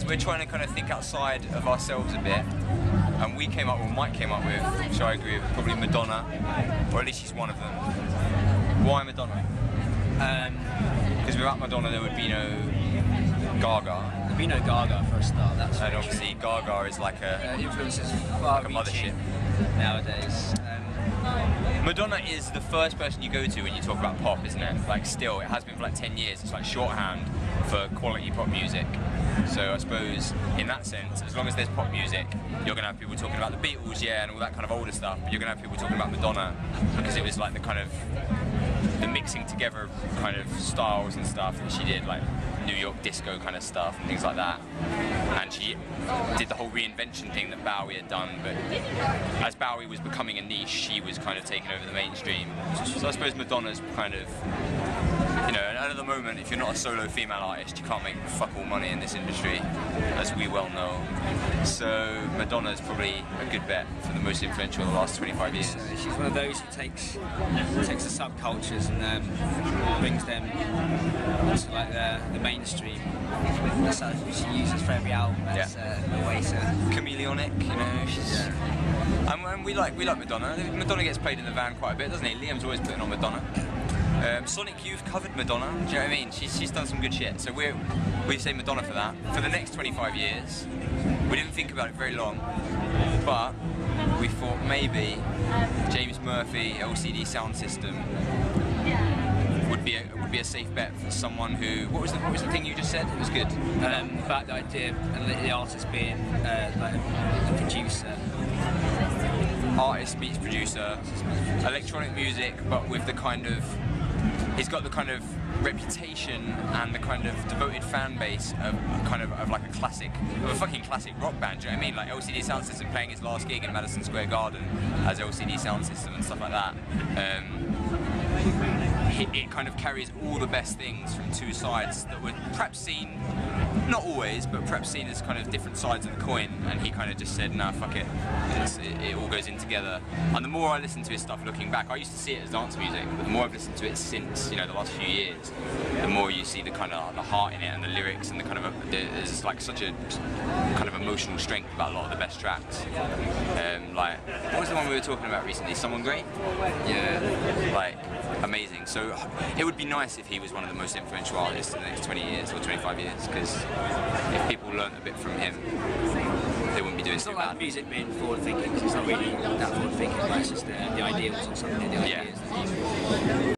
we're trying to kind of think outside of ourselves a bit, and we came up, or Mike came up with, which I agree with, probably Madonna, or at least she's one of them. Why Madonna? Because without Madonna there would be no Gaga. There'd be no Gaga for a start. That's and obviously true. Gaga is like a influences far like a mothership nowadays. Madonna is the first person you go to when you talk about pop, isn't it? Like still, it has been for like 10 years. It's like shorthand for quality pop music. So I suppose in that sense, as long as there's pop music, you're going to have people talking about the Beatles, yeah, and all that kind of older stuff, but you're going to have people talking about Madonna because it was like the kind of the mixing together of kind of styles and stuff that she did, like New York disco kind of stuff and things like that. And she did the whole reinvention thing that Bowie had done, but as Bowie was becoming a niche, she was kind of taking over the mainstream. So I suppose Madonna's kind of, you know, and at the moment, if you're not a solo female artist, you can't make fuck all money in this industry, as we well know. So Madonna's probably a good bet for the most influential in the last 25 years. So she's one of those who takes the subcultures and brings them to like the mainstream. That's how she uses for every album as a way to chameleonic, you know. She's and we like Madonna. Madonna gets played in the van quite a bit, doesn't he? Liam's always putting on Madonna. Sonic Youth covered Madonna. Do you know what I mean? She's done some good shit. So we say Madonna for that. For the next 25 years, we didn't think about it very long, but we thought maybe James Murphy, LCD Soundsystem would be a safe bet for someone who. What was the thing you just said? It was good. About the idea of the artist being like a producer. Artist meets producer, electronic music, but with the kind of, he's got the kind of reputation and the kind of devoted fan base of like a fucking classic rock band. Do you know what I mean? Like LCD Soundsystem playing his last gig in Madison Square Garden as LCD Soundsystem and stuff like that. It kind of carries all the best things from two sides that were perhaps seen, not always, but perhaps seen as kind of different sides of the coin, and he kind of just said, nah, fuck it. It all goes in together. And the more I listen to his stuff looking back, I used to see it as dance music, but the more I've listened to it since, you know, the last few years, the more you see the kind of the heart in it and the lyrics and the kind of, there's like such a kind of emotional strength about a lot of the best tracks. Like, what was the one we were talking about recently? Someone Great? Yeah. Like, amazing. So it would be nice if he was one of the most influential artists in the next 20 years or 25 years, because if people learnt a bit from him, they wouldn't be doing too bad. It's not like music being forward-thinking, because it's not really that forward-thinking, but it's just the ideals or something, the ideas.